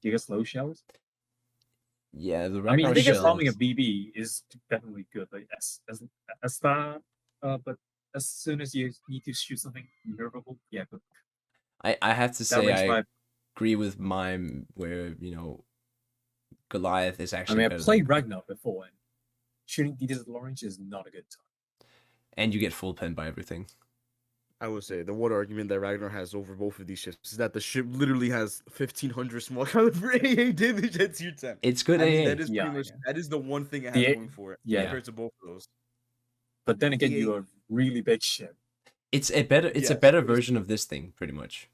Giga slow shells. Yeah, the I mean, Ragnar Giga shells. farming a BB is definitely good, but as that, but as soon as you need to shoot something nerfable, yeah, but I have to that say range I five. agree with Mime where Goliath is I actually mean, I better played than, Ragnar before, and shooting DDs at orange is not a good time. and you get full pen by everything. I would say the one argument that Ragnar has over both of these ships is that the ship literally has 1,500 small caliber AA damage at tier 10. It's good I mean, AA. that is Yeah, pretty much yeah. that is the one thing it has The- going for it yeah. compared to both of those. But then again, The you're a really big ship. It's a better Yes, version of this thing, pretty much.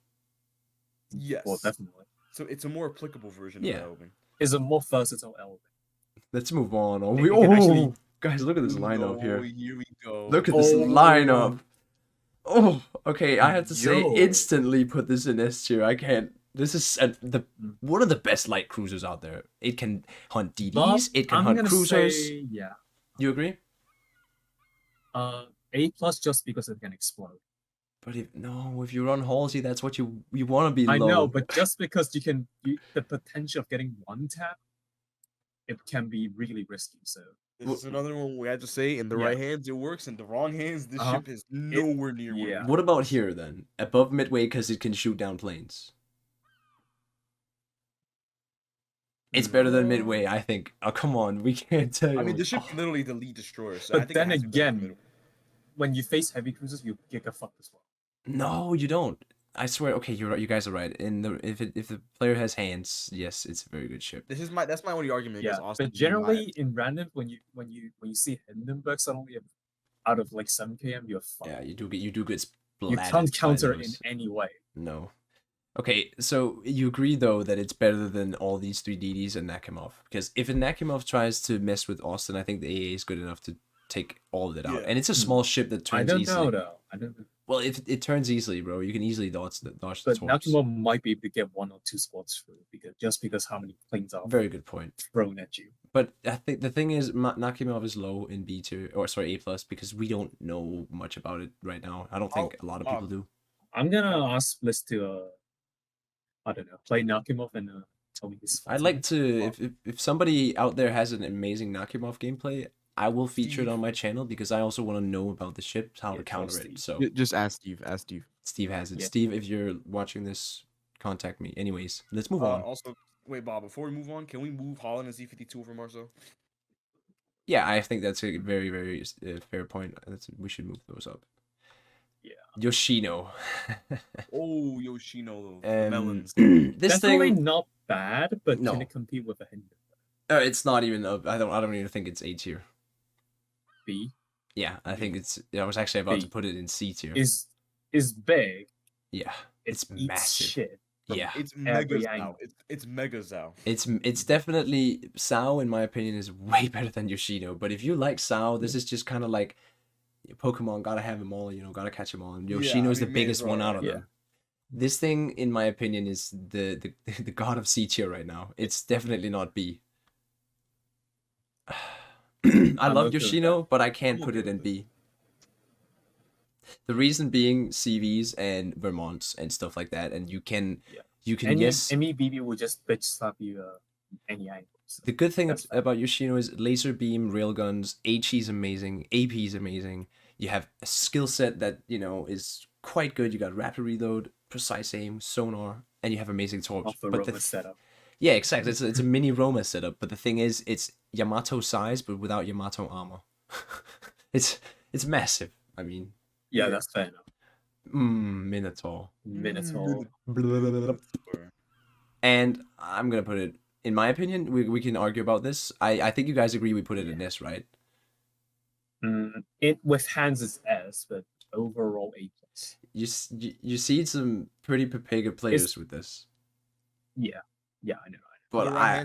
Yes. Well, definitely. So it's a more applicable version Yeah. of Elving. It's a more versatile element. Let's move on. Oh, It can actually- guys, look at this lineup No, here. Here we go. Look at this Oh. lineup. Oh, okay. I have to say, Yo. instantly put this in S tier. I can't. This is one of the best light cruisers out there. It can hunt DDs. It can I'm hunt gonna cruisers. say, yeah. You agree? A plus just because it can explode. But if you run Halsey, that's what you want to be I low. know, but just because the potential of getting one tap, it can be really risky. So This is another one we had to say in the Yeah. right hands it works, in the wrong hands this Uh-huh. ship is nowhere near where yeah. we What want about this. here then? Above midway because it can shoot down planes. It's better than midway, I think. Oh, come on, we can't tell you. I mean, this ship can literally delete destroyers. So But I think it then has to be better than again, middle. when you face heavy cruisers, you get fucked as well. No, you don't. I swear. Okay, you're right. You guys are right. If the player has hands, yes, it's a very good ship. That's my only argument. Yeah, against Austin but being generally in random, when you see Hindenburg suddenly out of like 7 km, you're fucked. Yeah, you do get You splatted can't by counter in those. any way. No. Okay, so you agree though that it's better than all these 3 DDs and Nakimov, because if a Nakimov tries to mess with Austin, I think the AA is good enough to take all of it out. Yeah. And it's a small ship that turns I don't easily. know though. I don't know. Well, if it turns easily, bro, you can easily dodge the But torps. Nakimo might be able to get 1 or 2 spots through because how many planes are Very good point. thrown at you. But I think the thing is, Nakimov is low in B tier, or sorry, A+, because we don't know much about it right now. I don't think a lot of people do. I'm gonna ask Bliss to I don't know, play Nakimov and tell me his. I'd like to, if somebody out there has an amazing Nakimov gameplay, I will feature it on my channel because I also want to know about the ship, how to counter it. So Just ask Steve. Ask Steve. Steve has it. Yeah. Steve, if you're watching this, contact me. Anyways, let's move on. Also, wait, Bob. Before we move on, can we move Holland and Z52 over Marceau? Yeah, I think that's a very, very fair point. We should move those up. Yeah. Yoshino. Oh, Yoshino, Um, melons. this Definitely thing, not bad, but No. can it compete with a Hindenburg? it's not even. I don't even think it's A tier. B Yeah, I think it's. I was actually about B. to put it in C tier. is big. Yeah, it's It eats massive. shit. Yeah, It's Every mega angle. Zao. It's mega Zao. it's definitely Sao. In my opinion, is way better than Yoshino. But if you like Sao, this is just kind of like Pokemon. Gotta have them all. Gotta catch them all. And Yeah, Yoshino is I the mean, may as biggest one well, out of yeah. them. This thing, in my opinion, is the god of C tier right now. It's definitely not B. I I'm love okay with Yoshino, but I can't I'm put okay it in with B. The reason being CVs and Vermonts and stuff like that, and you can Any yes. BB will just bitch slap you any angle. So The good thing that's fine. about Yoshino is laser beam, railguns, HE is amazing, AP is amazing. You have a skill set that is quite good. You got rapid reload, precise aim, sonar, and you have amazing torps. off the But Roma setup. yeah, exactly. It's a mini Roma setup, but the thing is, it's Yamato size, but without Yamato armor. it's massive. I mean, Yeah, that's fair enough. Minotaur. Minotaur. And I'm gonna put it. In my opinion, we can argue about this. I think you guys agree we put it in S, right? It with hands is S, but overall A+. You see some pretty Pepega players with this, Yeah, I know. but I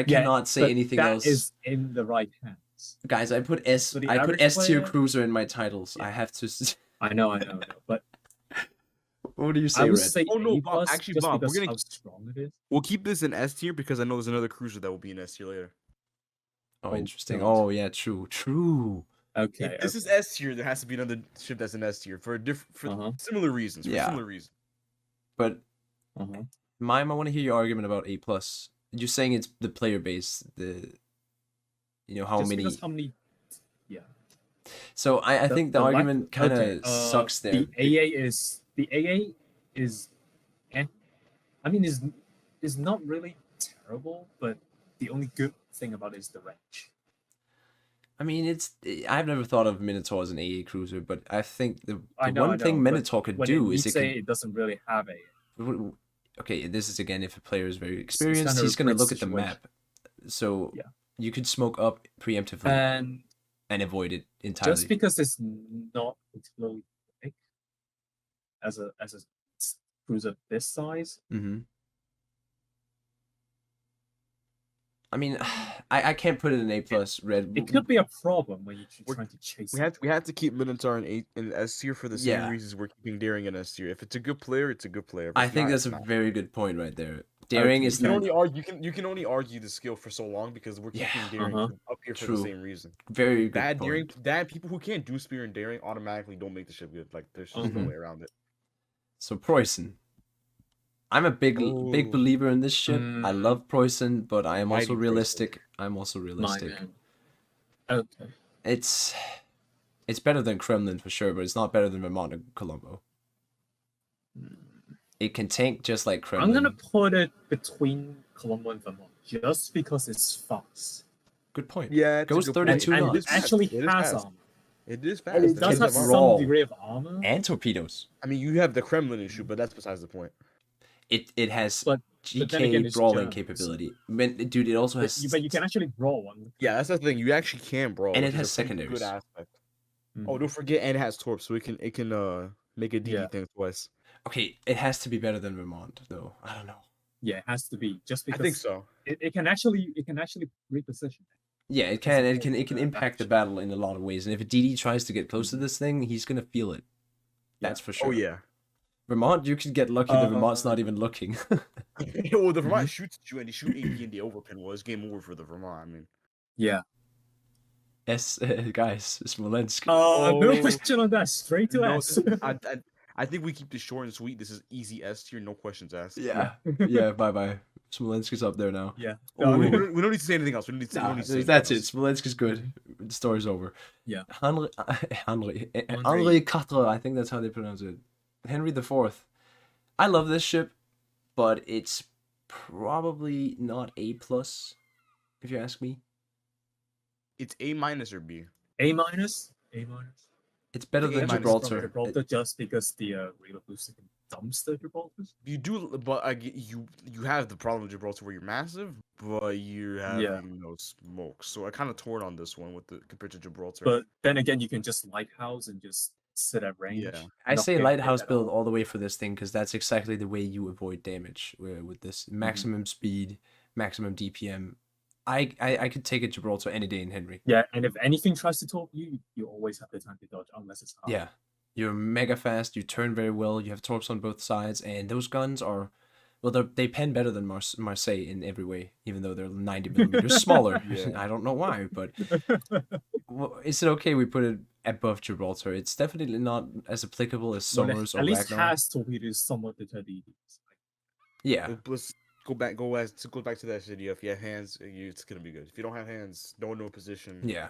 Yeah, cannot say but anything that else. is in the right hands. Guys, I put S. So the I put average S tier player- cruiser in my titles. Yeah. I have to. I know. But What do you say, I would Red? say Oh, no, A+, Bob, actually, just Bob, we're because gonna- how strong it is. We'll keep this in S tier because I know there's another cruiser that will be in S tier later. Oh, Oh, interesting. God. Oh, yeah, true. Okay. If this is S tier, there has to be another ship that's in S tier for Uh-huh. similar reasons. Yeah. For similar reasons. But Uh-huh. Mime, I want to hear your argument about A+. You're saying it's the player base, how Just many... because how many? Yeah. So I think the argument kind of sucks there. The AA is, I mean, is not really terrible, but the only good thing about it is the range. I mean, I've never thought of Minotaur as an AA cruiser, but I think the I know, one thing Minotaur could do is it doesn't really have a. Okay, this is again if a player is very It's experienced, kind of he's a gonna great look at the situation. map. So Yeah. you could smoke up preemptively and avoid it entirely. Just because it's not particularly big as a cruiser this size. Mm-hmm. I mean, I can't put it in A+, Red. It could be a problem when you're trying to chase. We have to keep Minotaur in S tier for the same reasons we're keeping Daring in S tier. If it's a good player, it's a good player. I think that's a very good point right there. Daring is you can only argue the skill for so long because we're keeping Daring up here for the same reason. Very good Bad point. Daring, people who can't do Spear and Daring automatically don't make the ship good. Like there's just no way around it. So Preußen. I'm a big believer in this ship. I love Preußen, but I am also realistic. I'm also realistic. Okay. It's better than Kremlin for sure, but it's not better than Vermont and Colombo. It can tank just like Kremlin. I'm gonna put it between Colombo and Vermont just because it's fast. Good point. Yeah, it goes 32 knots. And it actually has armor. It is fast. And it does have some degree of armor and torpedoes. I mean, you have the Kremlin issue, but that's besides the point. It has GK again, brawling capability. Dude, it also has... But you can actually brawl one. Yeah, that's the thing. You actually can brawl. And it has secondaries. Good aspect. Oh, don't forget, and it has torp, so it can make a DD thing twice. Okay, it has to be better than Vermont, though. I don't know. Yeah, it has to be. Just because I think so. It can actually reposition. Yeah, it can. It can impact the battle in a lot of ways. And if a DD tries to get close to this thing, he's gonna feel it. That's for sure. Oh yeah. Vermont, you could get lucky that Vermont's not even looking. Well, the Vermont shoots at you and you shoot AP in the overpin. Well, it's game over for the Vermont. I mean. Yeah. Guys, Smolensk. No question on that. Straight to S. I think we keep this short and sweet. This is easy S tier, no questions asked. Yeah. Bye. Smolensk is up there now. Yeah. We don't need to say anything else. That's it. Smolensk is good. The story's over. Yeah. Henri IV, I think that's how they pronounce it. Henry IV. I love this ship, but it's probably not A+, if you ask me. It's A- or B? A-. It's better than Gibraltar. Gibraltar just because the real booster can dumpster Gibraltar. You do, but you have the problem with Gibraltar where you're massive, but you have no smoke. So I kind of torn on this one compared to Gibraltar. But then again, you can just lighthouse and just sit at range. Yeah. I say lighthouse build all the way for this thing because that's exactly the way you avoid damage with this maximum speed, maximum DPM. I could take a Gibraltar any day in Henry. Yeah, and if anything tries to torp you, you always have the time to dodge unless it's hard. Yeah, you're mega fast. You turn very well. You have torps on both sides, and those guns are, well, they pen better than Marseille in every way, even though they're 90 millimeters smaller. I don't know why, but is it okay we put it above Gibraltar? It's definitely not as applicable as Somers or Ragnar. At least has torpedoes somewhat deter DDs. Yeah. Let's go back to that video. If you have hands, it's gonna be good. If you don't have hands, don't know position. Yeah.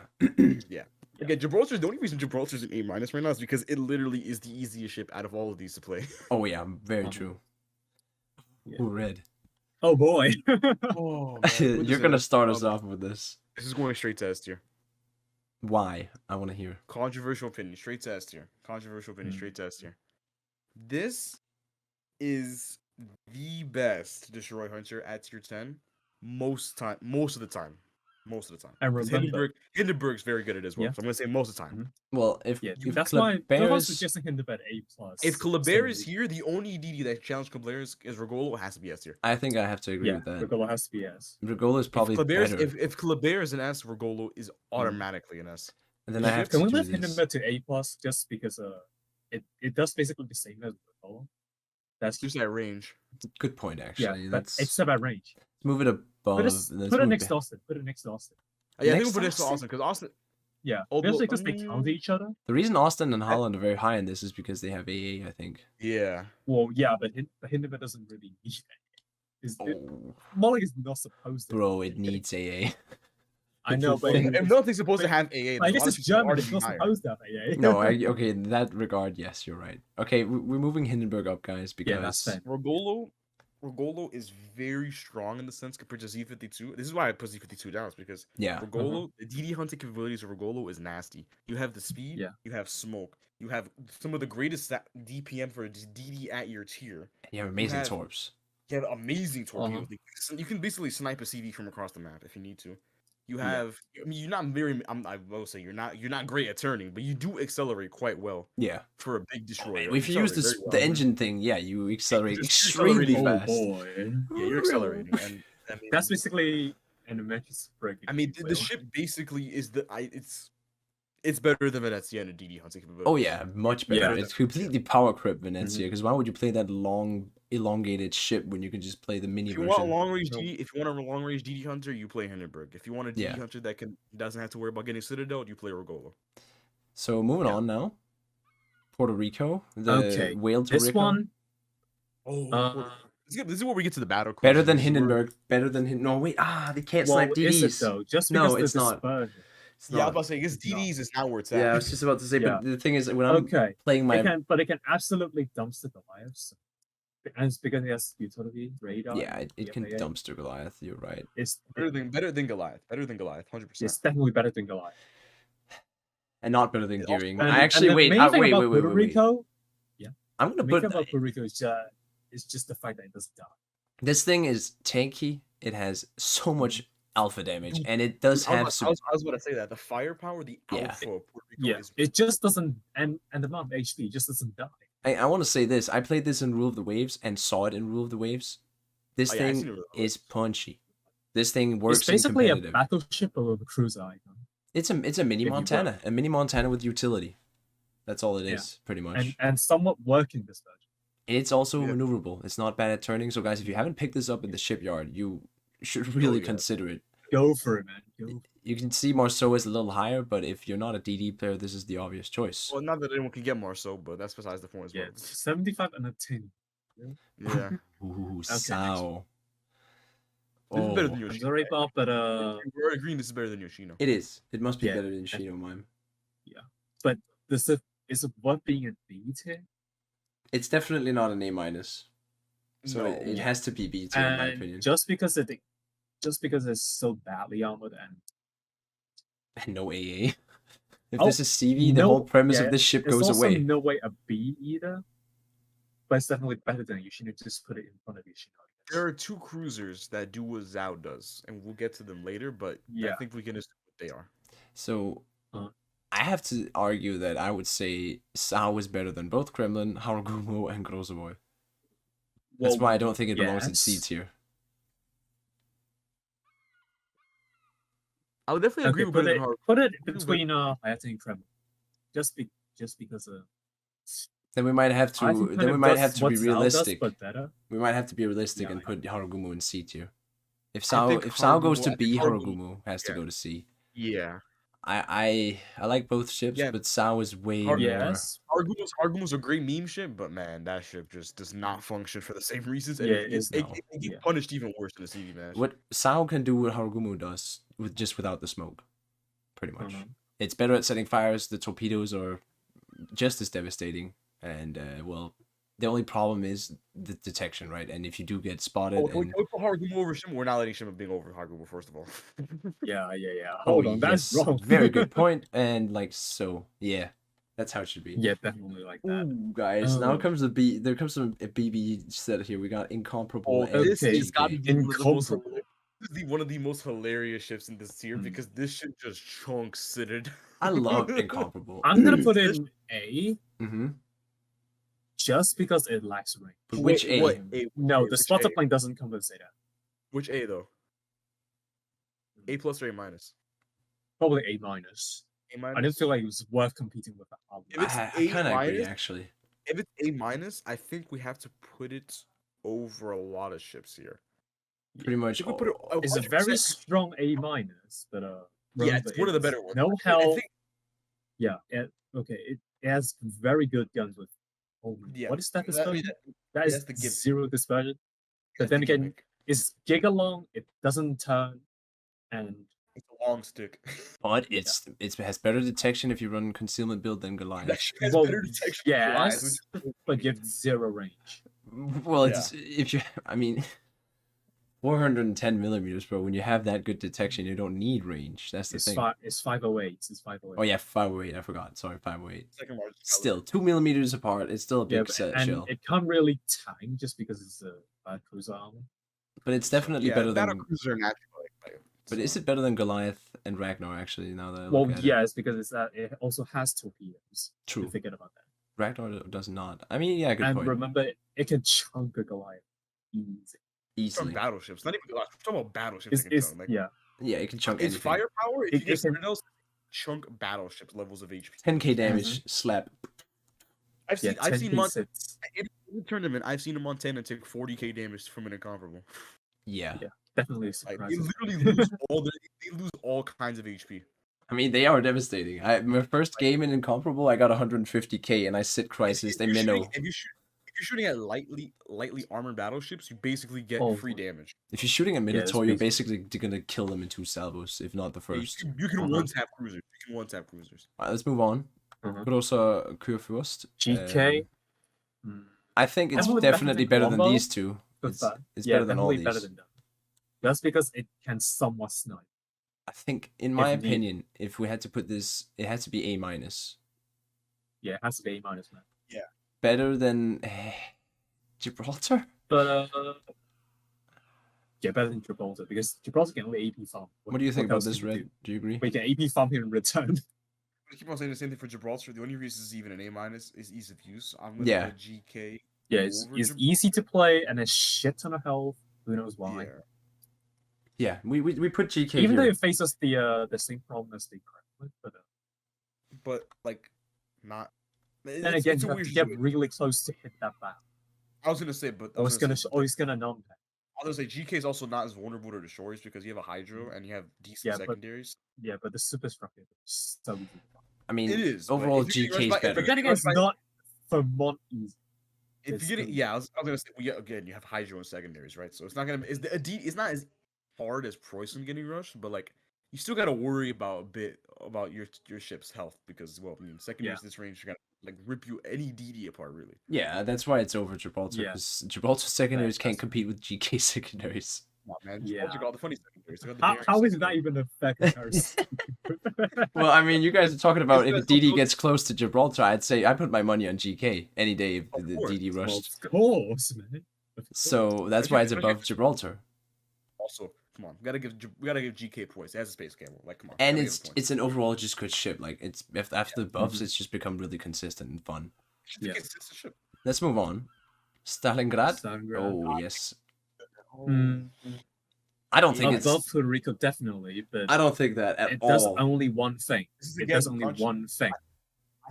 Yeah. Again, Gibraltar. The only reason Gibraltar's an A- right now is because it literally is the easiest ship out of all of these to play. Oh yeah, very true. Yeah. Ooh, red. Oh boy. Oh, man. You're gonna start us off with this. This is going straight to S tier. Why? I want to hear. Controversial opinion, straight to S tier. Controversial opinion, straight to S tier. This is the best destroy hunter at tier 10 most of the time. And remember, Hindenburg's very good at it as well. Yeah. So I'm gonna say most of the time. Well, if that's why I was suggesting Hindenburg A+. If Colbert is here, the only DD that challenged Colbert is Regolo. It has to be S tier. I think I have to agree with that. Regolo has to be S. Regolo is probably better. If Colbert is an S, Regolo is automatically an S. And then I have Can to we do lift this. Hindenburg to A+ just because it does basically the same as Regolo. That's just that range. Good point, actually. Yeah, but it's about range. Move it above. Put it next to Austin. Put it next to Austin. Yeah, I think we'll put it next to Austin because Austin. Yeah, especially because they counter each other. The reason Austin and Holland are very high in this is because they have AA, I think. Yeah. Well, yeah, but Hindenburg doesn't really need Oh, Molly is not supposed to. bro, it needs AA. I know, but If nothing's supposed to but- have AA, I then guess a lot of it's people German. are It's not higher. supposed to have AA. No, okay, in that regard, yes, you're right. Okay, we're moving Hindenburg up, guys, because Yeah, that's fair. Rogolo is very strong in the sense compared to Z52. This is why I put Z52 down, is because yeah, Rogolo, the DD hunting capabilities of Rogolo is nasty. You have the speed, Yeah. you have smoke, you have some of the greatest DPM for a DD at your tier. you have amazing have- torps. You have amazing torpedoes. Uh-huh. You can basically snipe a CV from across the map if you need to. You Yeah. have, I mean, you're not very. I will say you're not great at turning, but you do accelerate quite well yeah. for a big destroyer. If you use accelerate this, very well. the engine thing, yeah, you accelerate just extremely accelerating. fast. boy. Yeah, you're accelerating, and I mean, That's basically an immense break. I mean, the ship basically is it's better than Venezia and a DD hunting capability. Oh yeah, much better. Yeah. It's completely power creep Venezia, because why would you play that long, elongated ship when you can just play the mini If you version? want a long range No. DD, if you want a long range DD hunter, you play Hindenburg. If you want a DD Yeah. hunter that doesn't have to worry about getting Citadel, you play Rogolo. So moving Yeah. on now. Puerto Rico, the Okay, whale to This Rico. one, Oh, this is where we get to the battle. Better cruisers. than This is where- Hindenburg. Better than No, wait. They can't well, snipe is DDs. it though? Just No, because the it's not. dispersion. It's Yeah, I was not. about to say, because It's not. DDs is not where it's at. Yeah, I was just about to say, Yeah. but the thing is, when I'm Okay, playing my but it can absolutely dumpster Goliaths. And it's because it has utility, radar. yeah, and it can PFAA. dumpster Goliath. You're right. It's better than Goliath. Better than Goliath, 100%. it's definitely better than Goliath. And not better than It also- Gearing. and- I actually and the wait. main thing Wait, about wait, wait, Puerto wait, wait. Rico, I'm gonna the main put thing about Puerto Rico is just the fact that it doesn't die. this thing is tanky. It has so much alpha damage, Dude, and it does I have was, some. I was about to say that the firepower, the Yeah. alpha of Puerto Rico Yeah, is it just doesn't, and the amount of HP just doesn't die. I want to say this. I played this in Rule of the Waves and saw it in Rule of the Waves. This Oh, yeah, I've thing seen Rule of the is Waves. punchy. This thing works It's basically in a competitive. battleship with a cruiser icon, It's a mini you Montana, a mini Montana with utility. That's all it is, pretty much. and somewhat working dispersion. And it's also Yeah. maneuverable. It's not bad at turning. So, guys, if you haven't picked this up in the shipyard, you should really yeah. consider it. Go for it, man. Go. You can see Marceau is a little higher, but if you're not a DD player, this is the obvious choice. Well, not that anyone can get more so, but that's besides the point as Yeah, well. 75 and a 10. Yeah. Ooh, next Sao. This is better Oh, than I'm Yoshino. sorry, Bob, but We're agreeing this is better than Yoshino. it is. It must be Yeah. better than Shino Mime. this is it worth being a B tier? It's definitely not an A minus. So No. it has to be B tier, in my opinion. And just because it's so badly armored and No AA. If Oh, this is CV, the no- whole premise yeah, of this ship there's goes also away. no way a B either. But it's definitely better than Yoshino. Just put it in front of Yoshino. There are two cruisers that do what Zhao does, and we'll get to them later, but I Yeah. think we can assume what they are. So Uh-huh. I have to argue that I would say Sao is better than both Kremlin, Harugumo, and Grozoboy. That's Well, why I don't think it belongs in C yes. tier. I would definitely agree Okay, with better than put it But- between Hayate and Kremlin. Just because Then we might have I to. think Then kind we of might does have to what be Zhao does, realistic. but better. We might have to be realistic Yeah, and I put Harugumo in C tier. If I Sao think if Sao goes Harugumo- to I think B, Harugumo- Harugumo has to yeah. go to C. Yeah. I like both ships, Yeah. but Sao is way Har- more. Yes. Argumo's a great meme ship, but man, that ship just does not function for the same reasons. And Yeah, it, it's it, no. it, it gets Yeah. punished even worse in the CV match. What Sao can do what Harugumo does with just without the smoke, pretty much. Uh-huh. It's better at setting fires. The torpedoes are just as devastating, and well, the only problem is the detection, right? And if you do get spotted, Oh, can we and put Harugumo over Shima? We're not letting Shima being over Harugumo, first of all. Yeah. Hold on, that's yes, wrong. very good point. And like so, yeah, that's how it should be. Yeah, definitely like that. Ooh, guys, now Oh. comes the B. There comes some a BB set here. We got incomparable. Oh, and this Okay. has got to GK. be one of the most Incomparable. this is one of the most hilarious ships in this tier Hmm. because this ship just chunks Citadel. I love incomparable. I'm gonna put in A Mm-hmm. just because it lacks range. But which A? What? A? No, Which the spotter A? plane doesn't compensate that. Which A though? A plus or A minus? Probably A minus. A minus. I didn't feel like it was worth competing with that. If it's I A kind of agree, minus- actually. If it's A minus, I think we have to put it over a lot of ships here. Pretty much. If we put it, It's a very 100%. strong A minus, but Yeah, Rover it's one of the is better ones. No I hell. think Yeah. It has very good guns with. Oh, Yeah, what is that that- dispersion? that- That is that's the gimmick. zero dispersion. that's then the again, gimmick. It's giga long. It doesn't turn, and It's a long stick. But it has better detection if you run concealment build than Goliath. That shit has well, better detection than Goliath, yes, which is but you have 0 range. Well, it's if you, I mean, 410 millimeters, bro. When you have that good detection, you don't need range. That's the It's thing. It's 508. It's 508. Oh yeah, 508. I forgot. Sorry, 508. second largest. Still 2 millimeters apart. It's still a Yeah, big set and shell, it can't really tank just because it's a bad cruiser armor. but it's definitely better battle than. cruiser naturally. But is it better than Goliath and Ragnar? Actually, now that I Well, look at yes, because it's it also has torpedoes. True. You forget about that. Ragnar does not. I mean, yeah, good And point. remember, it can chunk a Goliath easy. From Easily, battleships, not even Goliath. We're talking about battleships. It's Like, yeah. yeah, it can chunk it's anything. firepower. If It- you get it can- Citadels, chunk battleship levels of HP. 10k damage slap. I've Yeah, seen Montana 10p6. in the tournament. I've seen a Montana take 40k damage from an incomparable. Yeah. Yeah. Definitely Like they surprising. literally lose they lose all kinds of HP. I mean, they are devastating. My first game in Incomparable, I got 150k, and I sit Crisis. They minnow. If you're shooting at lightly armored battleships, you basically get Oh, free damage. If you're shooting a it's Minotaur, you're basically gonna kill them in 2 salvos, if not the first. You can Uh-huh. one tap cruisers. You can one tap cruisers. Alright, let's move on. Uh-huh. Großer Kurfürst. GK. I think it's Definitely better definitely than better than Longbow, these two. It's yeah, better than all definitely these. better than them. That's because it can somewhat snipe. I think, in my If need- opinion, if we had to put this, it had to be A minus. Yeah, it has to be A minus, man. Better than Gibraltar. But yeah, better than Gibraltar because Gibraltar can only AP farm. What do you think about else this, can you Red? Do you agree? do? We can AP farm here in return. I keep on saying the same thing for Gibraltar. The only reason it's even an A minus is ease of use. I'm gonna Yeah. put GK. Yeah, it's over easy to play and a shit ton of health. Who knows why? Yeah. Yeah, we put GK Even though here. it faces the same problem as the Kremlin, but But like, not. then It's, again, it's a you have weird to get situation. really close to hit that battle. I was gonna say, but I Or was it's gonna gonna say, or it's gonna numb that. I was gonna say GK is also not as vulnerable to destroyers because you have a Hydro and you have decent Yeah, but- secondaries. Yeah, but the super structure is so easy. I mean, It is, but overall if you get GK is rushed by- if better. you But then again, it's Right. not Vermont easy. If It's you get it, still- yeah, I was gonna say, again, you have Hydro and secondaries, right? So it's not gonna, it's not as hard as Preußen getting rushed, but like you still gotta worry about a bit about your ship's health because, well, I mean, secondaries this range are gonna like rip you any DD apart, really. Yeah, that's why it's over Gibraltar, Yeah. because Gibraltar secondaries can't that's- compete with GK secondaries. Come on, man. Yeah. Gibraltar got the funny secondaries. They got the daring How is that secondaries. even a fair comparison? Well, I mean, you guys are talking about if It's- DD gets close to Gibraltar, I'd say I put my money on GK any day if Of the course. DD Well, rushed. of course, man. Of course. So that's why it's above Gibraltar. Also, come on, we gotta give GK points. It has a space camel. Like, come on. And gotta give it points. it's an overall just good ship. Like it's after the buffs, it's just become really consistent and fun. Yeah. It's a ship. Let's move on. Stalingrad. Stalingrad. Oh yes. Mm, I don't think above it's. Puerto Rico, definitely, but I don't think that at it does all. only one thing. This is It again does only country. one thing.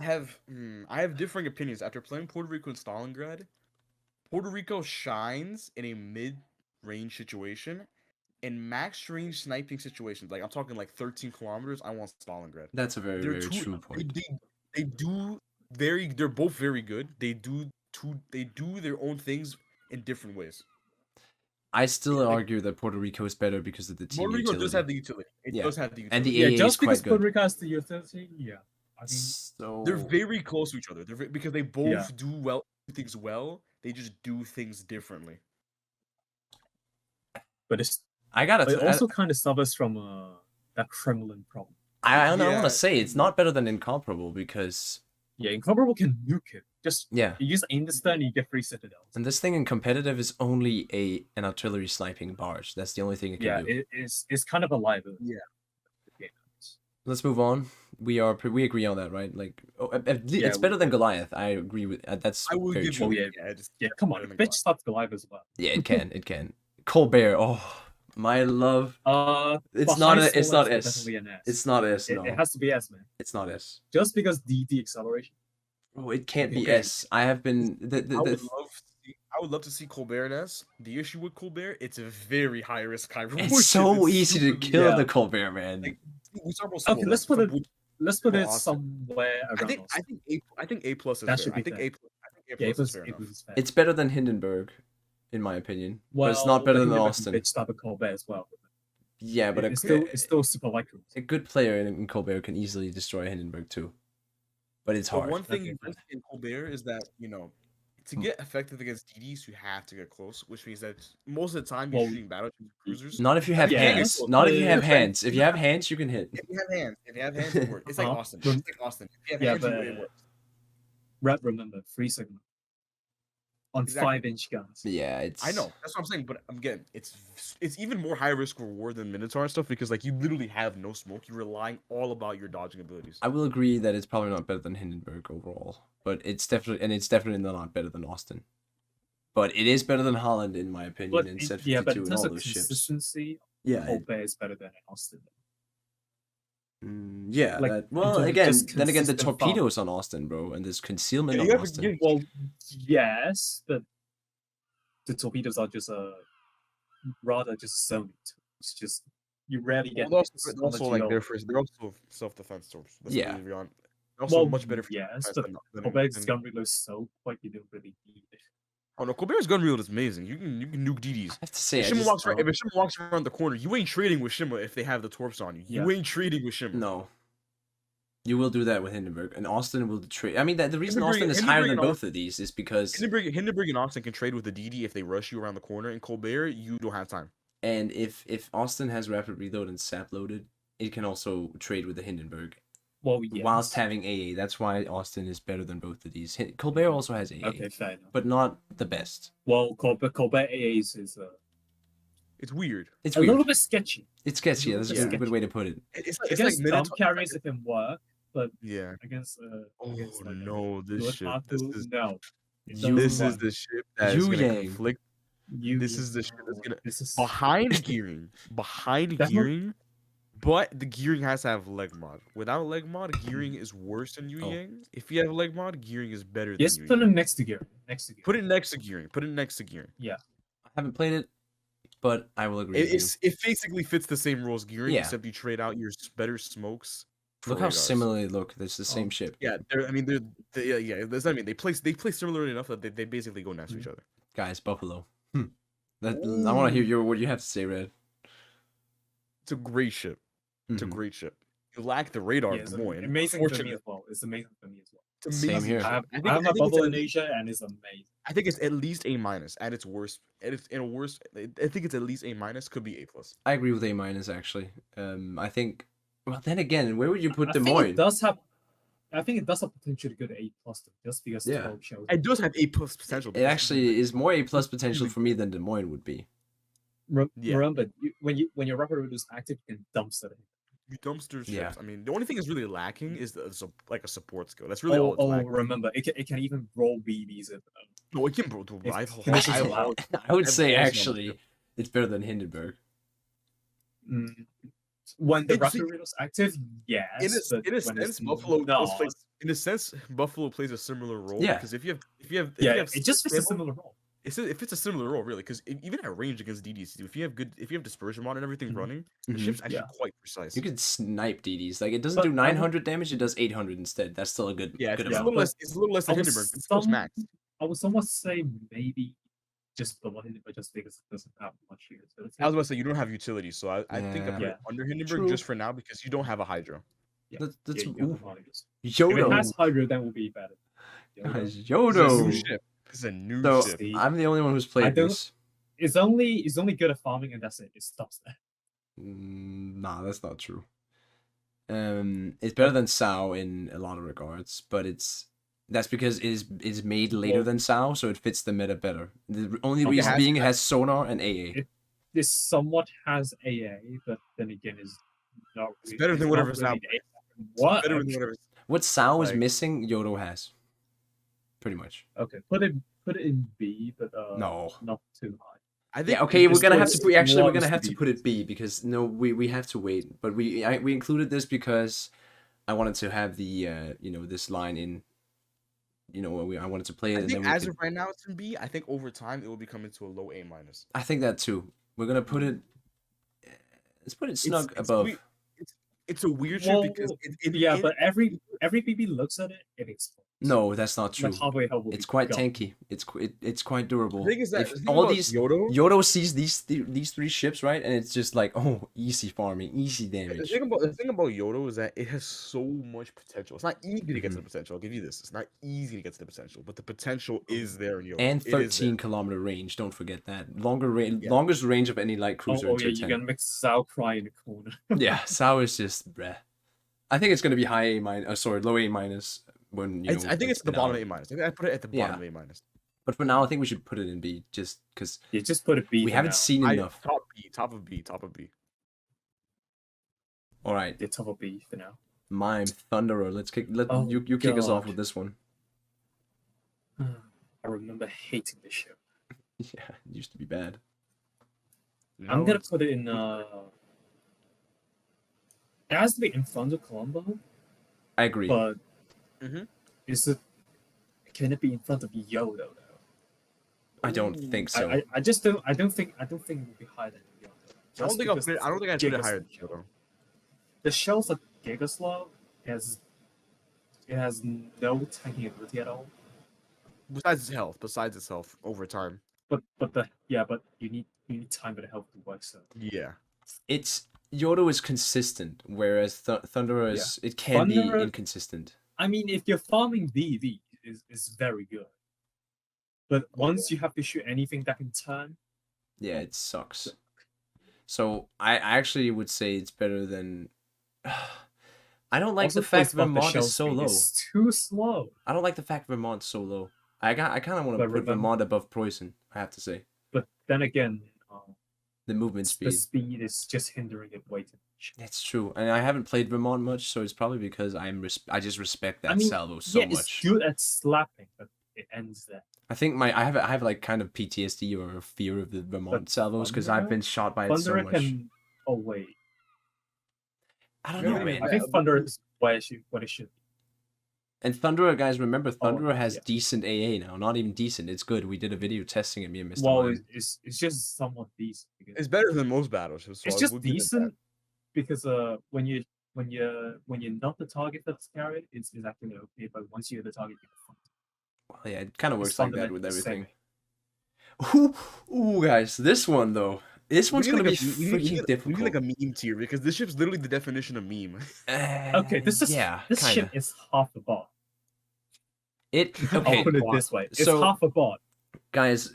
I have differing opinions after playing Puerto Rico and Stalingrad. Puerto Rico shines in a mid-range situation. In max-range sniping situations, like I'm talking like 13 kilometers, I want Stalingrad. That's a very They're very two- true point. They do they're both very good. They do their own things in different ways. I still like- argue that Puerto Rico is better because of the team Puerto Rico utility. does have the utility. It Yeah. does have the utility. And the Yeah, AA is just because quite Puerto good. Rico has the utility, yeah. I mean, So They're very close to each other. Because they both Yeah. do things well. They just do things differently. but I gotta. it also kind of suffers from that Kremlin problem. I want Yeah. to say it's not better than Incomparable because Yeah, Incomparable can nuke it. Just yeah, you just aim the stun and you get 3 citadels. and this thing in competitive is only an artillery sniping barge. That's the only thing it can Yeah, do. it's kind of a liability. Yeah. Let's move on. We agree on that, right? Like, it's Yeah, better than Goliath. I agree with that's I will very give true. you. yeah. Just Yeah, come on, better than bitch stops the live as well. Yeah, it can. It can. Colbert. Oh, my love. It's for not high it's score, not S. definitely an S. It's not S. It, No, it has to be S, man. it's not S. Just because the acceleration. Oh, it can't be Okay. S. I have been I would love to see Colbert in S. The issue with Colbert, it's a very high risk, high reward. It's so shit. easy to super- kill yeah. the Colbert, man. Like, we talk about Okay, let's put it- Colbert. Let's put it Awesome. somewhere around. I think A plus is That fair. should be I think fair. A plus yeah, is fair it enough. was fair. It's better than Hindenburg. in my opinion. Well, But it's not better the than Hindenburg Austin. can bitch slap a Colbert as well. Yeah, but It's still super likely. a good player in Colbert can easily destroy Hindenburg too. But it's But hard. one thing Okay, fine. in Colbert is that, to get effective against DDs, you have to get close, which means that most of the time you're Well, shooting battle cruisers. Not if you have Yeah, hands. but- Not if you have but- hands. If you have hands, you can hit. If you have hands, it works. It's like Uh-huh. Austin. But- It's like Austin. If you have Yeah, hands, but it works. remember 3 segment on Exactly. 5-inch guns. Yeah, it's. I know. That's what I'm saying. But again, it's even more high risk reward than Minotaur and stuff because like you literally have no smoke. You're relying all about your dodging abilities. I will agree that it's probably not better than Hindenburg overall, but it's definitely not better than Austin. But it is better than Holland in my opinion, But and set yeah, but 52 in and terms all of those ships. consistency, Yeah, Colbert is better than Austin. yeah. like, That, well, in terms of again, just then again, the consistent farm. torpedoes on Austin, bro, and there's concealment Yeah, on you have to Austin. give- Well, yes, but the torpedoes are just rather just zoning. It's just you rarely get. Well, hits they're on the also like GO. they're also self-defense tools. Let's Yeah. be honest. They're also Well, much better for yes, defense but than- Colbert's than- gun reload is so quick you don't really need it. Oh no, Colbert's gun reload is amazing. You can nuke DDs. I have to say, If I Shimmer just walks don't- if Shimmer walks around the corner, you ain't trading with Shimmer if they have the torps on you. You Yeah. ain't trading with Shimmer. No. You will do that with Hindenburg, and Austin will trade. I mean, the reason Hindenburg- Austin is higher Hindenburg than and both of these is because, Hindenburg and Austin can trade with the DD if they rush you around the corner. In Colbert, you don't have time. and if Austin has rapid reload and sap loaded, it can also trade with the Hindenburg Well, yes. whilst having AA. That's why Austin is better than both of these. Colbert also has AA, Okay, fair enough. but not the best. Well, Colbert AAs is It's weird. It's a weird. little bit sketchy. It's sketchy. That's Yeah. a good way to put it. It's like Against Minotaur. carriers it can work, but Yeah. against Oh against, like, no, this Lord ship. Haku, This is no. It You- doesn't this is work. the ship that is Yu gonna Yang. conflict. You This is the shit that's gonna- This is Behind gearing, That's not- gearing, but the gearing has to have leg mod. Without leg mod, gearing is worse than Yu Oh. Yang. If you have leg mod, gearing is better Yes, than Yu put Yang. it next to gear. Next to gear. Put it next to gearing. Put it next to gearing. I haven't played it, but I will agree. It, with you. it basically fits the same rules gearing, Yeah. except you trade out your better smokes. for Look how radars. similar they look. It's the same Oh. ship. Yeah, yeah. That's what I mean. They play similarly enough that they basically go next to each other. Guys, Buffalo. I want to hear what you have to say, Red. It's a great ship. It's a Mhm. great ship. You lack the radar Yeah, of it's Des Moines. amazing for me Unfortunately, as well. It's amazing for me as well. it's Same amazing here. ship. I have, I I think- have I my think it's bubble at- in Asia and it's amazing. I think it's at least A minus. At its worst, in a worst, I think it's at least A minus. Could be A plus. I agree with A minus actually. I think. Well, then again, where would you put I Des think it Moines? does have. I think it does have potential to go to A plus just because Yeah. 12 shows. It does have A plus potential. It because- actually is more A plus potential for me than Des Moines would be. Yeah. Remember, when your rapid reload is active, you can dumpster it. You dumpster ships. Yeah. I mean, the only thing is really lacking is like a support skill. That's really all it's lacking. Remember, it can even roll BBs if No, it can bro. If I conditions have allow. I would I've say always actually it's better than Hindenburg. when the It's- rapid reload is active, yes. but in a when it's sense, Buffalo no. plays. In a sense, Buffalo plays a similar role. Yeah. Because if you have, Yeah, if it just fits a stable- similar role. It fits a similar role, really, because even at range against DDs, if you have dispersion mod and everything Mhm. running, the Mhm. ship's actually Yeah. quite precise. You could snipe DDs. Like it doesn't But do I would- 900 damage, it does 800 instead. That's still a good yeah, good it's a amount. little less. It's a little less than I would Hindenburg. It's close some- max. I would somewhat say maybe just below Hindenburg just because it doesn't have much here. So I was about to say you don't have utility, so I think I put Yeah. it under Hindenburg True. just for now because you don't have a Hydra. That's you have ooh. the monitors. If it Yodo. has Hydro, then will be better. Guys, This is a Yodo. new ship. This is a new So ship. See, I'm the only one who's I played don't- this. It's only good at farming and that's it. It stops there. Nah, that's not true. It's better than Sao in a lot of regards, but that's because it's made later Well- than Sao, so it fits the meta better. The only Okay, reason has- being it has sonar and AA. This somewhat has AA, but then again is not. It's really- better than not whatever's really out. the AA. What? Better than whatever. What Sao is like- missing, Yodo has. Pretty much. Okay, put it in B, but No. not too high. I think Yeah, okay, we're this gonna have was to put, actually we're wants gonna to have to be put it B because no, we have to wait. But we included this because I wanted to have the this line in. I wanted to play it. I and think then we as could, of right now it's in B. I think over time it will become into a low A minus. I think that too. We're gonna put it. Let's put it snug It's above. It's a weird Well, ship because but every BB looks at it, it explodes. No, that's not My true. halfway health will It's be quite gone. tanky. It's quite durable. The thing is that If the thing all about these Yodo, Yodo sees these three ships, right, and it's just like, oh, easy farming, easy the damage. thing about Yodo is that it has so much potential. It's not easy to get to the Mhm. potential. I'll give you this. It's not easy to get to the potential, but the potential is there in Yodo. And It is there. 13-kilometer range. Don't forget that. Yeah. Longest range of any light Oh, cruiser oh in yeah, tier you 10. can make Sao cry in the corner. Yeah, Sao is just bruh. I think it's gonna be high A minus. Sorry, low A minus when you know. I think it's at the an bottom hour. A minus. I think I put it at the bottom Yeah. of A minus. But for now, I think we should put it in B, just because You just put a B. we for haven't now. seen enough. Top B, top of B, top of B. All right, The top of B for now. Mime Thunderer. Let Oh, you kick us off God. with this one. I remember hating this show. Yeah, it used to be bad. I'm Now gonna it's- put it in. It has to be in front of Colombo, I agree. but Mhm. is it? Can it be in front of Yodo though? I don't think so. I just don't. I don't think it will be higher than Yodo. I don't think I'll put it. I don't think I'd put it higher than Gigas- Yodo. The shell's like Gigaslav. It has no tanking ability at all. Besides its health over time. But you need time for the health to work. So Yeah. It's Yodo is consistent, whereas Thunderer is it can be Thunderer- inconsistent. I mean, if you're farming VV, is very good. But once you have to shoot anything that can turn, Yeah, it sucks. So I actually would say it's better than. I don't like also the fact plays off the Vermont shell is so speed. low. It's too slow. I don't like the fact Vermont's so low. I kind of want to But put remember- Vermont above Preußen. I have to say But then again, the movement the speed. speed is just hindering it way too much. It's true, and I haven't played Vermont much, so it's probably because I just respect that I mean, salvo so yeah, much. it's good at slapping, but it ends there. I think I have like kind of PTSD or a fear of the Vermont But salvos because I've Thunderer- been shot by it so Thunderer much. can. Oh wait, I don't Yeah, know, I mean, man. I think Thunder is what it should be. And Thunderer, guys, remember Thunderer has yeah. decent AA now. Not even decent. It's good. We did a video testing it, me and Mr. Well, Mime. it's just somewhat decent. Because It's better than most battleships. So it's I just will give it that. decent because when you're not the target that's carried, it's actually okay. But once you're the target, you're fucked. Well, yeah, it kind of It's works like that with fundamentally the everything. Ooh, guys, this one though. This one's We need gonna like be a- we need- freaking we need difficult. like a meme tier because this ship's literally the definition of meme. Okay, this is yeah, this kinda. ship is half a bot. It I'll okay, put it this way: it's So- half a bot. guys.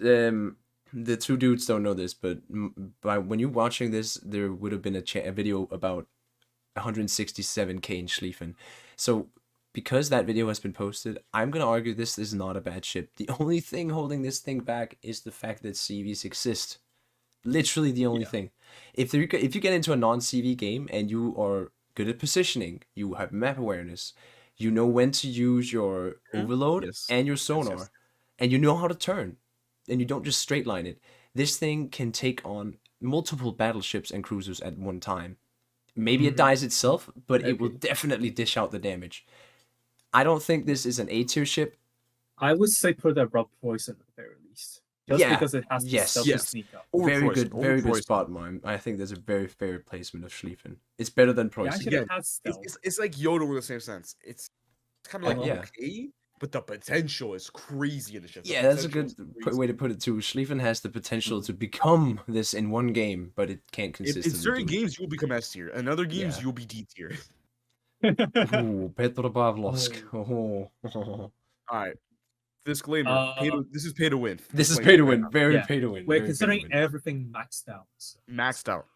The two dudes don't know this, but when you're watching this, there would have been a video about 167k in Schlieffen. So because that video has been posted, I'm gonna argue this is not a bad ship. The only thing holding this thing back is the fact that CVs exist. Literally the only thing. If you get into a non-CV game and you are good at positioning, you have map awareness, you know when to use your overload Yes. and your sonar, yes. and you know how to turn, and you don't just straight line it. This thing can take on multiple battleships and cruisers at one time. Maybe it dies itself, but it will definitely dish out the damage. I don't think this is an A tier ship. I would say put that Rob Poison at the very least, just Yeah, because it has the yes, stealth yes. to sneak up. Over Very Preußen, good, over very good Preußen. spot, Mime. I think there's a very fair placement of Schlieffen. It's better than Yeah, Preußen. actually, Yeah, it has stealth. It's like Yoda in the same sense. It's kind of like Yeah. okay, but the potential is crazy in the ship. The Yeah, that's a potential good is crazy. way to put it too. Schlieffen has the potential to become this in one game, but it can't In consistently certain do it. games, you'll become S tier. In other games, Yeah. you'll be D tier. Ooh, Petro Pavlovsk. Oh. All right. Disclaimer: this is pay to win. This is Disclaimer pay to right win. now. Very Yeah. pay to win. We're very pay to considering win. everything maxed out. So. Maxed out.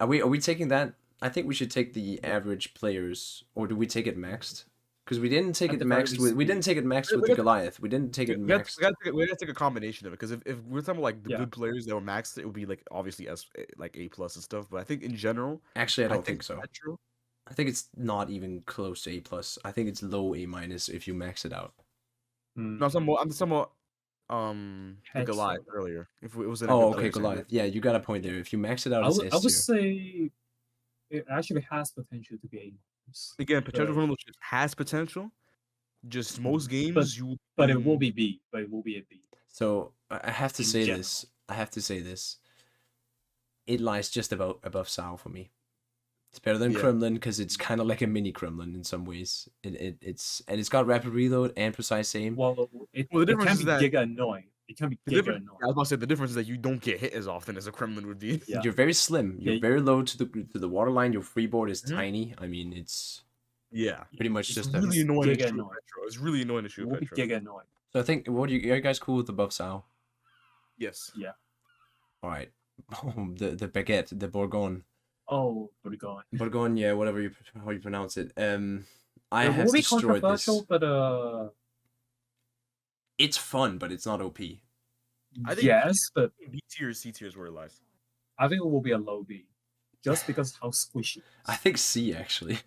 Are we taking that? I think we should take the average players, or do we take it maxed? Because we didn't take At it the very maxed least, with we didn't take it maxed we with the got- Goliath. We didn't take it We maxed. gotta take a combination of it because if we're talking about like the Yeah. good players that were maxed, it would be like obviously like A plus and stuff. But I think in general, Actually, I don't think so. Petro- I think it's not even close to A plus. I think it's low A minus if you max it out. No, I'm talking about the Headshot. Goliath earlier. If it was in a Oh, good okay, player Goliath. segment. Yeah, you got a point there. If you max it out, I it's would S tier. say it actually has potential to be A minus, Again, potential But- for one of those ships has potential. Just most games, But- you but it will be B. But it will be a B. So I have to In say general. this. I have to say this. It lies just above Sao for me. It's better than Yeah. Kremlin because it's kind of like a mini Kremlin in some ways. It's got rapid reload and precise aim. Well, it Well, the can difference be is that giga annoying. It can be the giga difference. annoying. I was about to say the difference is that you don't get hit as often as a Kremlin would be. Yeah. You're very slim. You're Yeah. very low to the waterline. Your freeboard is Mhm. tiny. I mean, it's Yeah. pretty much It's just Really a. annoying to giga shoot annoying. Petro. It's really annoying to It shoot will be Petro. giga annoying. So I think are you guys cool with the buff Sao? Yes. Yeah. All right. The baguette, the Bourgogne. Oh, pretty going. Bourgogne, yeah, whatever how you pronounce it. I It have will be destroyed this. controversial, but It's fun, but it's not OP. I think- yes, but B tier, C tier is where it lies. I think it will be a low B, just because how squishy. it is. I think C actually.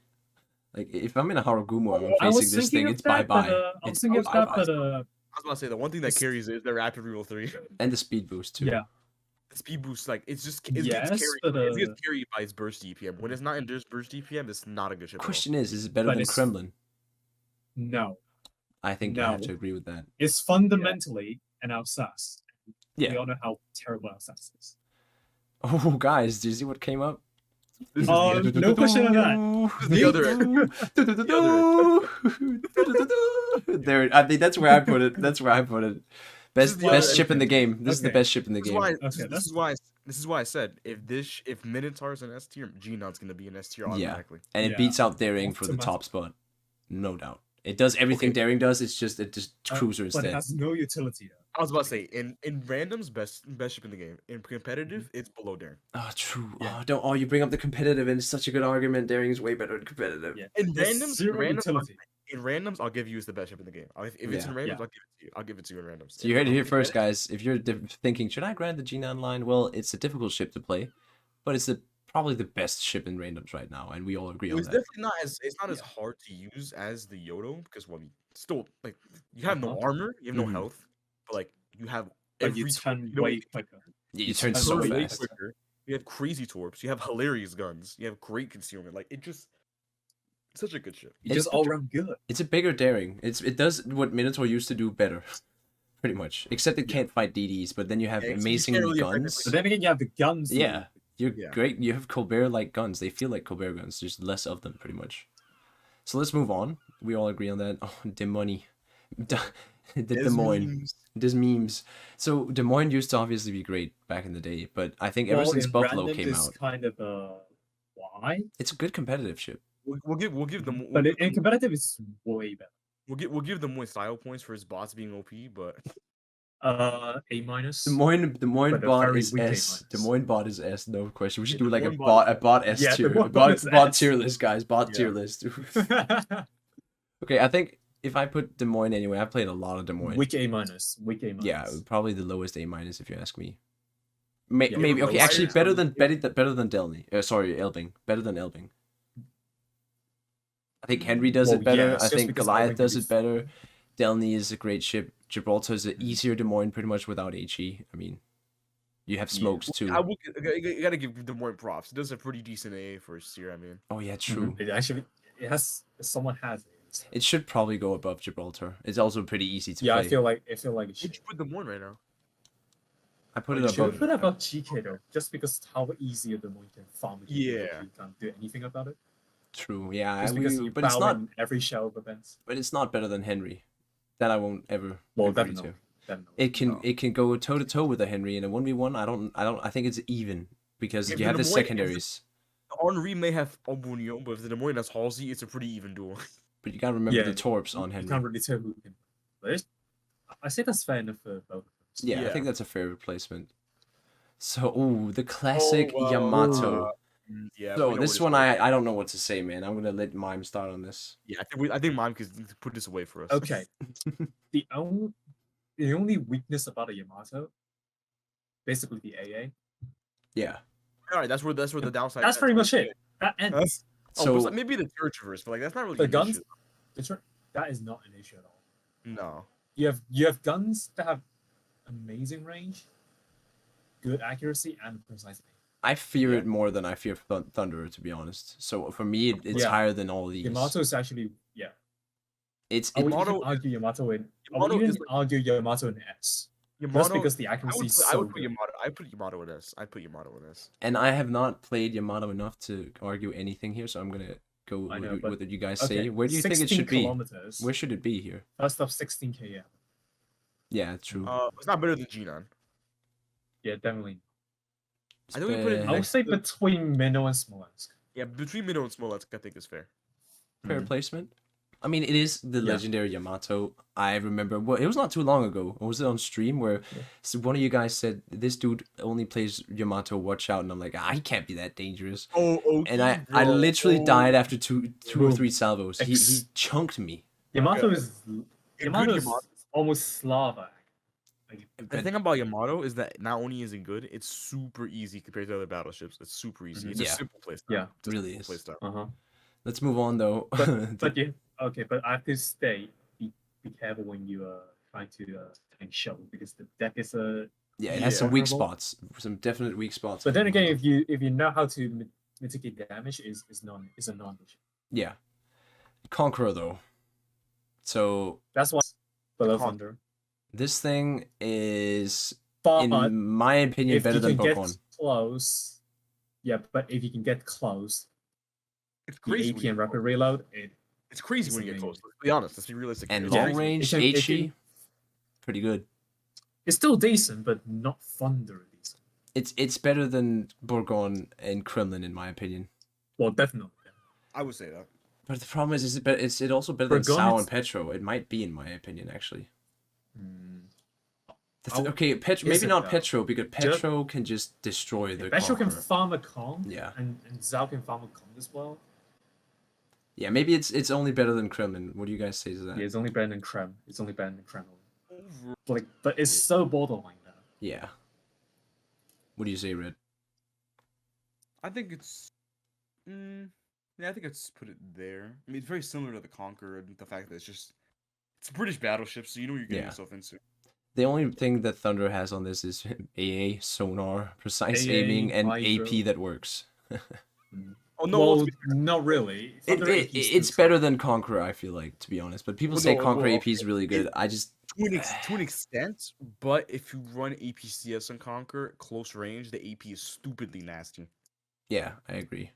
Like if I'm in a Harugumo and I'm I was facing this thinking thing, of it's bye that, but, bye. I was It's thinking of that, bye-bye. but I was about to say the one thing that It's- carries is the rapid reroll 3. And the speed boost too. yeah, The speed boost, like it's just Yes, gets carried. but, It gets uh, carried by its burst DPM. When it's not in burst DPM, it's not a good ship. Question is it better But than it's- Kremlin? no, I think I have No. to agree with that. it's fundamentally an Alsace. Yeah. We all know how terrible Alsace is. Oh guys, do you see what came up? This is Oh, the, no question on that. the other end. There, I think that's where I put it. That's where I put it. Best the other best ship in the game. This is the Okay. best ship in the This is game. why. Okay, This is why I said if Minotaur's an S tier, Genon's gonna be an S tier Yeah. automatically. And it Yeah. beats out Daring for the Automatic. top spot, no doubt. It does everything Okay. Daring does. It just cruiser But it instead. has no utility. I was about to say in randoms best ship in the game. In competitive, it's below Daring. Oh, true. Yeah. Oh, don't. Oh, you bring up the competitive, and it's such a good argument. Daring is way better than competitive. Yeah. In There's randoms, zero utility. in randoms, I'll give you as the best ship in the game. If it's Yeah. in randoms, Yeah. I'll give it to you. I'll give it to you in randoms. So you heard it here In first, competitive- guys. If you're thinking, should I grind the Genon line? Well, it's a difficult ship to play, but it's probably the best ship in randoms right now, and we all agree on It's that. definitely not as Yeah. hard to use as the Yodo because well, still like you have no Uh-huh. armor, you have no Mhm. health, but like you have But you every turn know, way quicker. Yeah, you you turn turn so way fast. quicker. You have crazy torps. You have hilarious guns. You have great concealment. Like it just such a good ship. You It's just all run good. It's a bigger Daring. It does what Minotaur used to do better, pretty much. Except it can't fight DDs, but then you have Yeah, you amazing can't really guns. effectively- But then again, you have the guns. Yeah, you're Yeah. great. You have Colbert-like guns. They feel like Colbert guns. There's less of them, pretty much. So let's move on. We all agree on that. Oh, Des Moines. Des There's Moines. memes. Des memes. So Des Moines used to obviously be great back in the day, but I think ever Well, since in Buffalo randoms, came it's out, kind of why. it's a good competitive ship. We'll give them. But give in them- competitive, it's way better. we'll give them more style points for his bots being OP, but A minus. Des Moines But a bot very is weak A S. Des minus. Moines bot is S, no question. We should Yeah, do Des like a Moines bot bot- a bot S Yeah, Des tier. Moines Bot is bot S. tier list, guys. Bot Yeah. tier list. Okay, I think if I put Des Moines anyway, I've played a lot of Des Moines. Weak A minus. Weak A minus. Yeah, probably the lowest A minus if you ask me. Yeah, Maybe but okay. why Actually, is- better than Delny. Sorry, Elbing. Better than Elbing. I think Henry does Well, it better. yeah, it's I just think because Goliath Elbing does is- it better. Delny is a great ship. Gibraltar is an easier Des Moines, pretty much without HE. I mean, you have smokes too. I will, you gotta give them more props. It does a pretty decent A first tier. I mean, Oh yeah, true. It actually, it has. Someone has it. It should probably go above Gibraltar. It's also pretty easy to Yeah, play. I feel like it would should. you put them on right now? I put Oh, it you Should above. we put about GK though, just because how easier the one can farm. it, Yeah. You can't do anything about it. True. Yeah, Just because you but it's bow not. in every shell of events. But it's not better than Henry. That I won't ever Well, agree definitely. to. Definitely. It can go toe to toe with a Henry in a 1v1. I think it's even because If you the have the Des Moines- secondaries. Henri may have Obunyo, but if the Des Moines has Halsey, it's a pretty even duel. But you gotta remember Yeah, the torps on You Henry. can't really tell who can. But I say that's fair enough for both of them. Yeah, I Yeah. think that's a fair replacement. So, the classic Oh, Yamato. Yeah. So we know this what one, it's I don't know what to say, man. I'm gonna let Mime start on this. Yeah, I think Mom could put this away for us. Okay. the only weakness about a Yamato, basically the AA. Yeah. All right, that's where the downside. That's pretty much it. That ends. That's, So but maybe the third traverse, but like that's not really The an guns? issue. That is not an issue at all. No. You have guns that have amazing range, good accuracy, and precise aim. I fear Yeah. it more than I fear Thunderer, to be honest. So for me, it's Yeah. higher than all these. Yamato is actually It's I would Yamato even argue Yamato in. I Yamato would even is like- argue Yamato in S. Just Yamato. because the accuracy is so put good. Yamato. I put Yamato in this. I put Yamato in this. And I have not played Yamato enough to argue anything here, so I'm gonna go I know, with but- what you guys Okay, say. Where do you think it 16 should be? kilometers. Where should it be here? First off, 16 km. Yeah, true. It's not better than G9. Yeah, definitely. I think we put it I would next say to- between Minnow and Smolensk. Yeah, between Minnow and Smolensk, I think is fair. Fair placement. I mean, it is the Yeah. legendary Yamato. I remember, well, it was not too long ago. Or was it on stream where one of you guys said, this dude only plays Yamato, watch out. And I'm like, he can't be that dangerous. Oh, And I literally died after two or three salvos. He chunked me. Yamato Okay. is A Yamato good is Yamato. almost Slovak. Like, The thing about Yamato is that not only is it good, it's super easy compared to other battleships. It's super easy. It's Yeah. a simple playstyle. Yeah. It's a Really simple is. playstyle. Let's move on, though. But I have to say, be careful when you are trying to tank shuttle because the deck is a. Yeah, it has some weak vulnerable. spots. Some definite weak spots. But then again, if you know how to mitigate damage, is a non-issue. Yeah. Conqueror, though. So That's why below Con- Thunder. this thing is, But in my opinion, if better you than can get Pokemon. close, yeah. But if you can get close, It's the crazy. when AP you and get rapid close. reload, It's crazy it's when you get amazing. close. Let's be honest. Let's be realistic. And It's long crazy. range, It can- HE, pretty good. it's still decent, but not Thunder decent. It's better than Bourgogne and Kremlin, in my opinion. Well, definitely. I would say that. But the problem is it also better than Bourgogne Sao is- and Petro. It might be, in my opinion, actually. I'll- Okay, is maybe it not though? Petro, because Petro can just destroy the Petro can Conqueror. farm a Kong, Yeah. and Zhao can farm a Kong as well. Yeah, maybe it's only better than Kremlin. What do you guys say to that? Yeah, it's only better than Krem. It's only better than Kremlin. Overall, But it's so borderline now. Yeah. What do you say, Red? I think it's. Yeah, I think it's put it there. I mean, it's very similar to the Conqueror and the fact that it's a British battleship, so you know what you're getting Yeah. yourself into. The only thing that Thunder has on this is AA, sonar, precise AA, aiming, and Hydro. AP that works. Oh no, Well, let's be- not really. Thunder AP is It's still better than Conqueror, I feel like, to be honest. But people Well, say no, Conqueror well, AP is really good. I just to an extent, but if you run APCS on Conquer close range, the AP is stupidly nasty. yeah, I agree.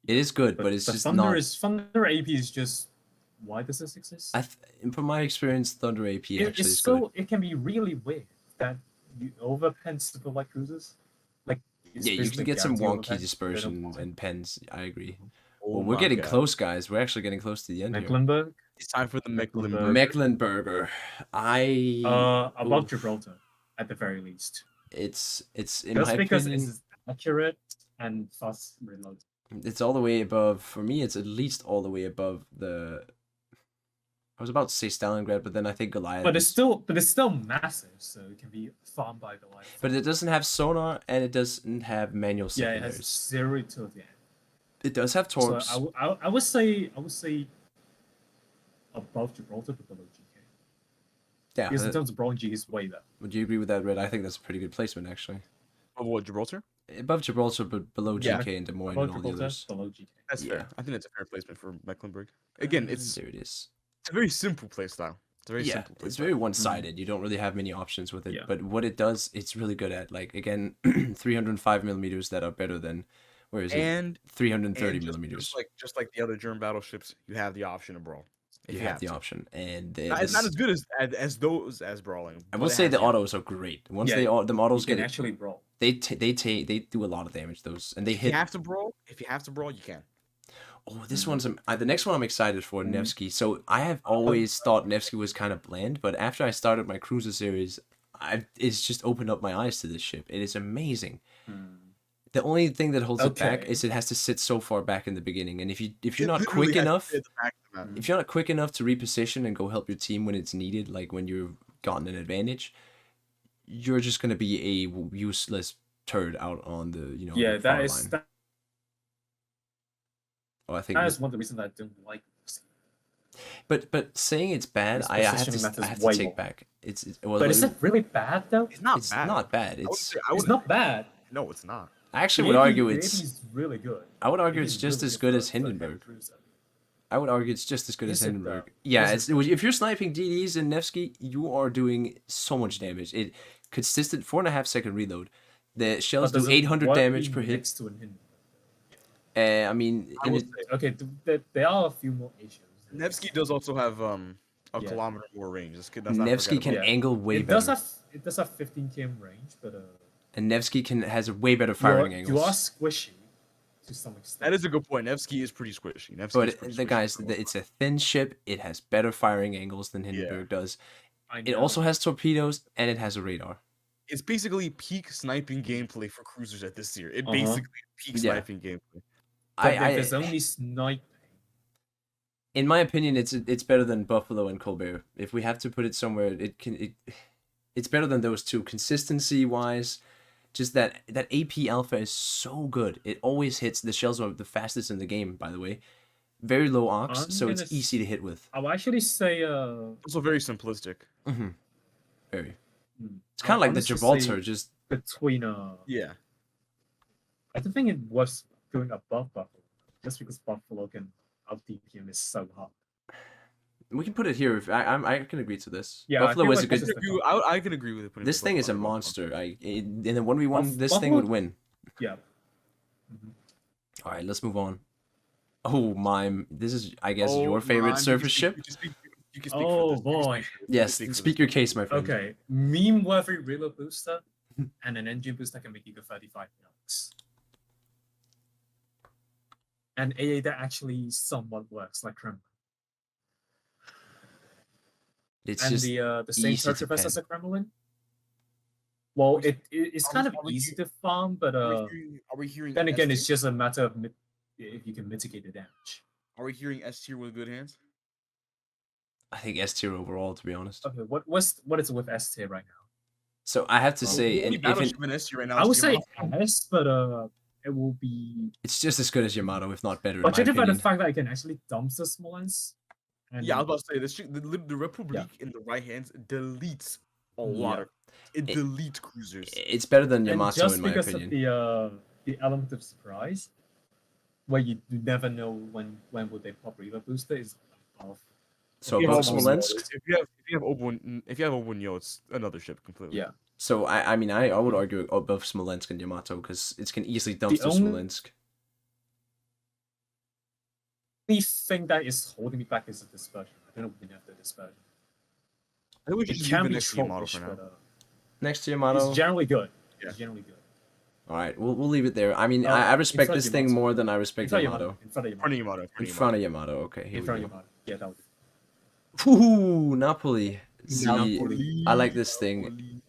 It is good, but it's just Thunder not. Thunder AP is just why does this exist? From my experience, Thunder AP actually it's is so good. it can be really weird that you overpen super light cruisers. Like it's Yeah, you basically can get some guaranteed wonky overpen, they don't dispersion fly. and pens. I agree. Oh Well, we're my getting God. close, guys. We're actually getting close to the end here. Mecklenburg, It's time for the Mecklenburg. Mecklenburg. Mecklenburger. I above oof. Gibraltar, at the very least. It's in Just my because opinion, it's accurate and fast reload. it's all the way above. For me, it's at least all the way above the. I was about to say Stalingrad, but then I think Goliath. But is- it's still massive, so it can be farmed by the light. But it doesn't have sonar and it doesn't have manual Yeah, it secondaries. has zero to the end. It does have So torps. I would say above Gibraltar but below GK. Yeah. Because in terms of bronze, GK is way better. Would you agree with that, Red? I think that's a pretty good placement, actually. Of what, Gibraltar? Above Gibraltar, but below Yeah. GK and Des Moines Above and all the Gibraltar, others. below GK. That's Yeah. fair. I think that's a fair placement for Mecklenburg. Again, it's There it is. a very simple playstyle. It's a very Yeah, simple playstyle. it's very one-sided. You don't really have many options with it. Yeah. But what it does, it's really good at. Like, again, 305 millimeters that are better than, where is it? and 330 and millimeters. just like the other German battleships, you have the option of brawl. If You have the option. And It's not as good as those as brawling. I but will it say has the option. autos are great. Once Yeah, the autos You can get it, actually brawl. they do a lot of damage. Those and they If you hit. have to brawl, you can. Oh, this one's the next one I'm excited for, Mhm. Nevsky. So I have always thought Nevsky was kind of bland, but after I started my cruiser series, it's just opened up my eyes to this ship. It is amazing. The only thing that holds it back Okay. is it has to sit so far back in the beginning, and if you're It not literally quick has to enough, be at the back of the map. if you're not quick enough to reposition and go help your team when it's needed, like when you've gotten an advantage, you're just gonna be a useless turd out on the Yeah, the that far is line. Oh, I think. that is one of the reasons I don't like this. But saying it's bad, This I have positioning to matters I have to way take more. back. It's well, But is it really bad though? It's not it's bad. not bad. I would It's say- It's not bad. No, it's not. I actually The would AP argue the it's AP is really good. I would argue It it's is just really as good for- as for a heavy Hindenburg. cruiser. I would argue it's just as good as Is it, though? Hindenburg. Yeah, Is it's if you're sniping DDs in Nevsky, you are doing so much damage. consistent 4.5-second reload. The shells But do 800 damage per hit. Next to an Hindenburg? I mean, I would say, okay, there are a few more issues. Nevsky does also have a Yeah. kilometer more range. Let's not forget Nevsky about can Yeah. angle way It better. does have 15 km range, but And Nevsky has a way better you firing are angles. squishy to some extent. That is a good point. Nevsky is pretty squishy. Nevsky But is pretty the squishy guys, for the most it's a thin ship. It has better firing angles than Hindenburg does. I It also know. has torpedoes and it has a radar. It's basically peak sniping gameplay for cruisers at this tier. It Uh-huh. basically peak Yeah. sniping gameplay. But if it's only sniping. In my opinion, it's better than Buffalo and Colbert. If we have to put it somewhere, it's better than those two consistency wise. Just that AP Alpha is so good. It always hits. The shells are the fastest in the game, by the way. Very low arcs, I'm so it's gonna easy to hit with. I'll actually say Also very simplistic. Mm-hmm. Very. hmm, It's kind of like the honestly Gibraltar, say just between Yeah. I don't think it was going above Buffalo, just because Buffalo can out DPM is so hot. we can put it here. If I can agree to this. Yeah, I Buffalo feel is like a good. this is the I can agree with it. Putting This it thing above is a Buffalo. monster. In the 1v1, this thing Buffalo- would win. Yeah. All right, let's move on. Oh, mime. This is, I guess, Oh, your favorite man, surface ship. You can speak for Oh this. You can boy. speak for this. Yes, You can speak your case, my friend. Okay. Meme worthy reload booster and an engine booster can make you go 35 knots. And AA that actually somewhat works like Kremlin. It's And just the same easy to surface as pen. a Kremlin. Well, it's Are kind we- of are we easy to farm, but Are we hearing? then again, S it's tier? just a matter of if you can mitigate the damage. Are we hearing S tier with good hands? I think S tier overall, to be honest. Okay, what is it with S tier right now? So I have to say, The only if battleship in S tier right now. I is would say Yamato. S, but it will be it's just as good as Yamato, if not better, in my judging by the opinion. fact that I can actually dump the Smolensk. And Yeah, I was about to say this. The Republic in the right hands deletes a lot of. It deletes cruisers. It's better than and Yamato, just in my because opinion. of the element of surprise, where you never know when will they pop reload booster is above. So If you above have Smolensk. If you have Open Yo, it's another ship completely. Yeah. So I mean, I would argue above Smolensk and Yamato because it can easily dump The to only- Smolensk. The thing that is holding me back is the dispersion. I don't know when you have the dispersion. I think we should It just can leave it be next to Yamato tropish, for now. but Next to Yamato. it's generally good. Yeah. It's generally good. All right, we'll leave it there. I mean, No, I respect inside this thing Yamato. more than I In respect front of Yamato. Yamato. In front of In front Yamato. of Yamato. In front of Yamato, okay. Here In we front of go. Yamato. Yeah, that would. Ooh, Napoli. See, Napoli. I like this thing. Napoli.